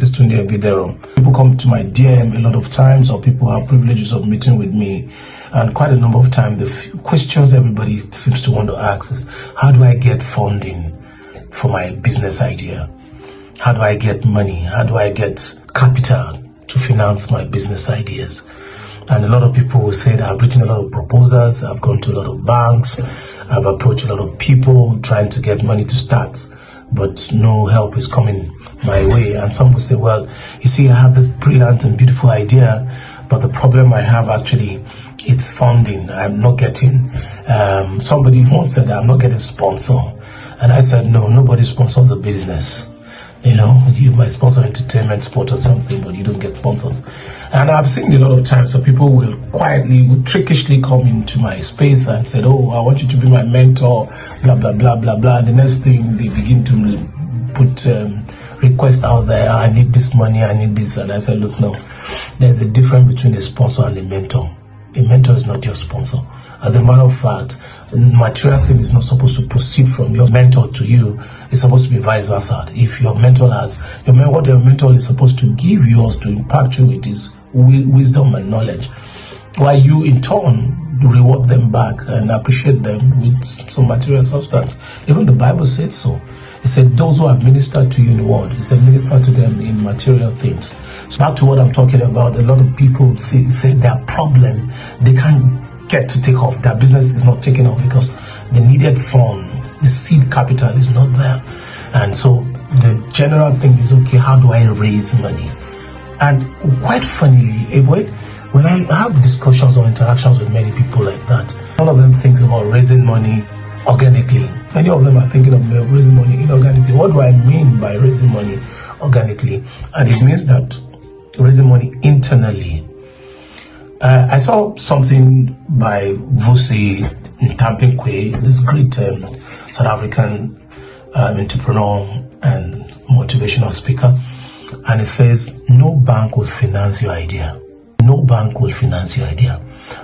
This Tunde Bidero. People come to my DM a lot of times, or people have privileges of meeting with me, and quite a number of times the questions everybody seems to want to ask is, how do I get funding for my business idea? How do I get money? How do I get capital to finance my business ideas? And a lot of people will say that I've written a lot of proposals, I've gone to a lot of banks, I've approached a lot of people trying to get money to start, but no help is coming my way. And some will say, well, you see, I have this brilliant and beautiful idea, but the problem I have actually, it's funding. I'm not getting, somebody once said that I'm not getting sponsor. And I said, no, nobody sponsors a business. You know, you might sponsor entertainment, sport or something, but you don't get sponsors. And I've seen a lot of times, so people will trickishly come into my space and said, oh, I want you to be my mentor, blah, blah, blah, blah, blah. And the next thing, they begin to put requests out there, I need this money, I need this. And I said, look, no, there's a difference between a sponsor and a mentor. A mentor is not your sponsor. As a matter of fact, material thing is not supposed to proceed from your mentor to you. It's supposed to be vice versa. If your mentor has, what your mentor is supposed to give you or to impact you with is wisdom and knowledge, while you in turn reward them back and appreciate them with some material substance. Even the Bible said so. It said, those who have ministered to you in the word, it said, minister to them in material things. So back to what I'm talking about, a lot of people say their problem, they can't get to take off. Their business is not taking off because the needed fund, the seed capital is not there. And so the general thing is, okay, how do I raise money? And quite funnily, when I have discussions or interactions with many people like that, none of them think about raising money organically. Many of them are thinking of raising money inorganically. What do I mean by raising money organically? And it means that raising money internally. I saw something by Vusi Ntampinkwe, this great South African entrepreneur and motivational speaker, and it says, no bank will finance your idea. No bank will finance your idea.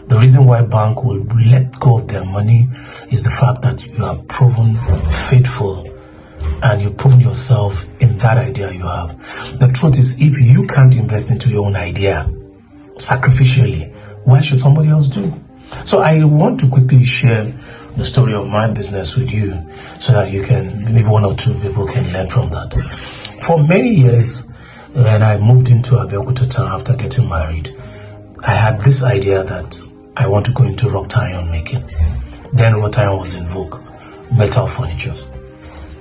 The reason why bank will let go of their money is the fact that you have proven faithful and you've proven yourself in that idea you have. The truth is, if you can't invest into your own idea sacrificially, why should somebody else do? So I want to quickly share the story of my business with you so that you can, maybe one or two people can learn from that. For many years, when I moved into Abeokuta town after getting married, I had this idea that I want to go into wrought iron making. Then wrought iron was in vogue, metal furniture.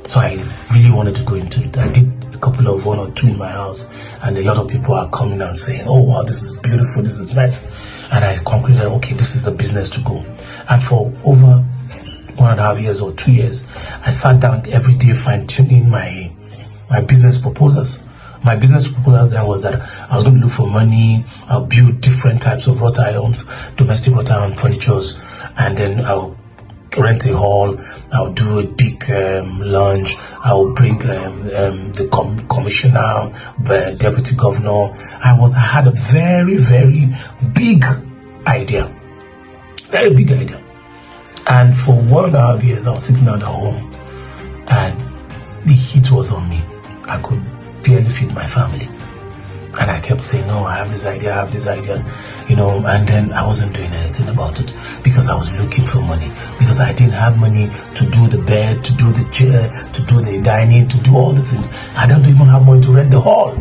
So I really wanted to go into it. I did a couple of one or two in my house, and a lot of people are coming and saying, oh wow, this is beautiful, this is nice. And I concluded, okay, this is the business to go. And for over 1.5 years or 2 years, I sat down every day fine-tuning my business proposals. My business proposal then was that I was going to look for money, I'll build different types of wrought irons, domestic wrought iron furnitures, and then I'll rent a hall, I'll do a big lunch, I'll bring the commissioner, the deputy governor. I had a very, very big idea. Very big idea. And for 1.5 years, I was sitting at home and the heat was on me. I could barely feed my family. And I kept saying, no, I have this idea, and then I wasn't doing anything about it because I was looking for money, because I didn't have money to do the bed, to do the chair, to do the dining, to do all the things. I don't even have money to rent the hall.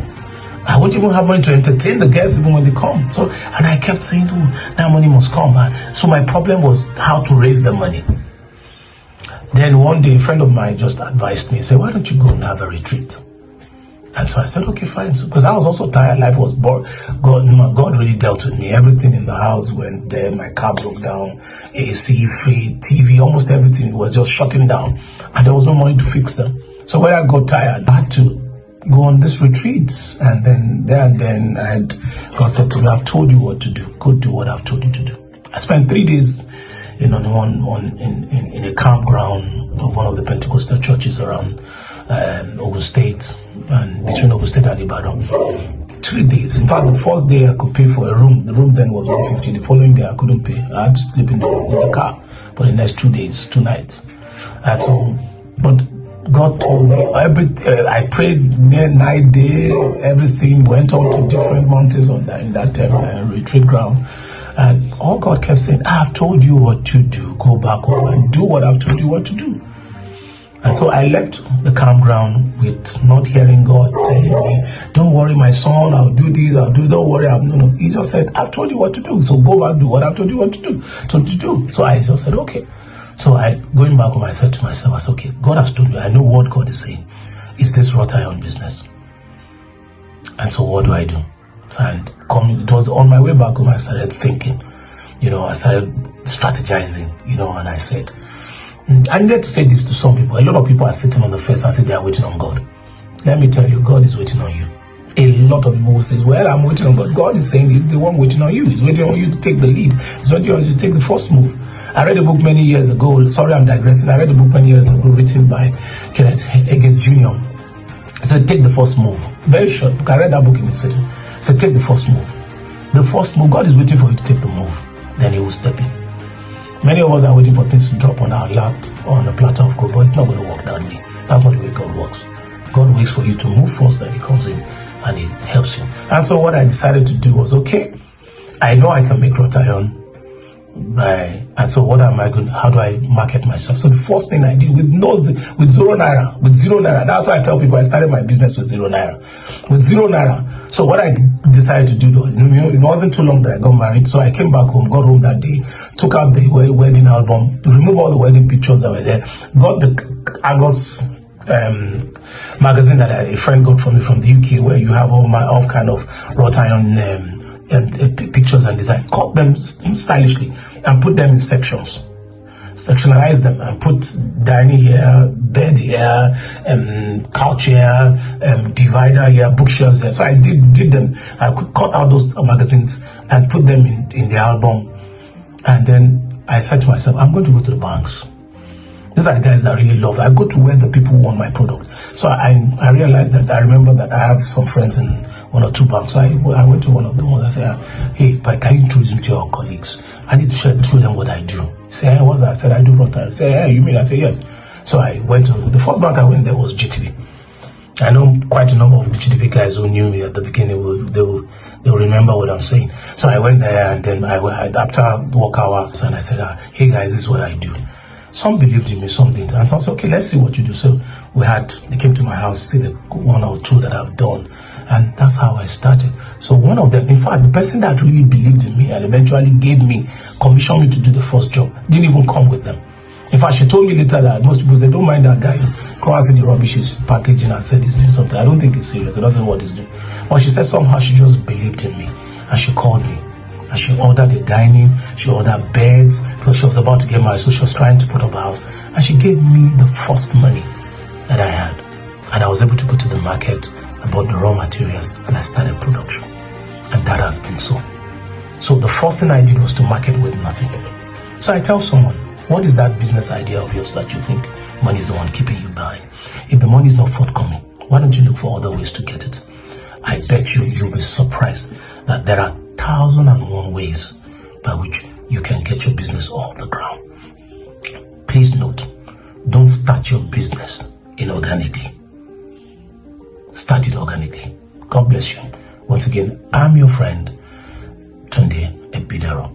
I wouldn't even have money to entertain the guests even when they come. So, and I kept saying, oh, that money must come. So my problem was how to raise the money. Then one day, a friend of mine just advised me, said, why don't you go and have a retreat? And so I said, okay, fine. Because I was also tired. Life was bored. God really dealt with me. Everything in the house went there. My car broke down. AC, free, TV, almost everything was just shutting down. And there was no money to fix them. So when I got tired, I had to go on this retreat. And then God said to me, I've told you what to do. Go do what I've told you to do. I spent 3 days in a campground of one of the Pentecostal churches around Ogun State, and between Ogun State and Ibadan. 3 days. In fact, the first day I could pay for a room. The room then was 150. The following day I couldn't pay. I had to sleep in the car for the next 2 days, 2 nights. And so, but God told me I prayed night, day, everything went on to different mountains in that retreat ground. And all God kept saying, I've told you what to do. Go back home and do what I've told you what to do. And so I left the campground with not hearing God telling me, don't worry, my son, I'll do this, don't worry. No. He just said, I've told you what to do. So go back, do what I've told you what to do. So I just said, okay. So going back home, I said to myself, I said, okay, God has told me, I know what God is saying. Is this wrought iron business? And so what do I do? It was on my way back home, I started thinking, I started strategizing, and I said, I needed to say this to some people. A lot of people are sitting on the fence and say they are waiting on God. Let me tell you, God is waiting on you. A lot of people will say, well, I'm waiting on God. God is saying He's the one waiting on you. He's waiting on you to take the lead. He's waiting on you to take the first move. I read a book many years ago. Sorry, I'm digressing. I read a book many years ago written by Kenneth Hagin Jr. He said, take the first move. Very short book. I read that book in the city. He said, take the first move. The first move, God is waiting for you to take the move. Then He will step in. Many of us are waiting for things to drop on our lap on a platter of gold, but it's not going to work that way. That's not the way God works. God waits for you to move first, then He comes in and He helps you. And so what I decided to do was, okay, I know I can make wrought iron. And so what am I going? How do I market myself? So the first thing I did with zero naira. That's why I tell people I started my business with 0 naira. With 0 naira. So what I decided to do was, it wasn't too long that I got married. So I came back home, got home that day, took out the wedding album, removed all the wedding pictures that were there, got the Argos magazine that a friend got from me from the UK, where you have all kind of wrought iron pictures and design, cut them stylishly and put them in sections, sectionalize them and put dining here, bed here, couch here, divider here, bookshelves here. So I did them. I could cut out those magazines and put them in the album. And then I said to myself, I'm going to go to the banks. These are the guys that I really love. I go to where the people want my product. So I realized that, I remember that I have some friends in 1 or 2 banks. So I went to one of them and I said, hey, but can you introduce me to your colleagues? I need to share through them what I do. He said, hey, what's that? I said, I do wrought iron. He said, hey, you mean? I said, yes. So I went to, the first bank I went there was GTB. I know quite a number of the GTB guys who knew me at the beginning. They'll remember what I'm saying. So I went there and then after work hours and I said, hey guys, this is what I do. Some believed in me, some didn't. And so I said, okay, let's see what you do. So they came to my house, see the 1 or 2 that I've done. And that's how I started. So one of them, in fact, the person that really believed in me and eventually commissioned me to do the first job, didn't even come with them. In fact, she told me later that most people say, don't mind that guy. Come and see the rubbish he's packaging and said he's doing something. I don't think he's serious. He doesn't know what he's doing. But she said somehow she just believed in me. And she called me. And she ordered the dining, she ordered beds, because she was about to get married, so she was trying to put up a house. And she gave me the first money that I had. And I was able to go to the market, I bought the raw materials, and I started production. And that has been so. So the first thing I did was to market with nothing. So I tell someone, what is that business idea of yours that you think money is the one keeping you behind? If the money is not forthcoming, why don't you look for other ways to get it? I bet you'll be surprised that there are 1,001 ways by which you can get your business off the ground. Please note, don't start your business inorganically. Start it organically. God bless you. Once again, I'm your friend, Tunde Ebidero.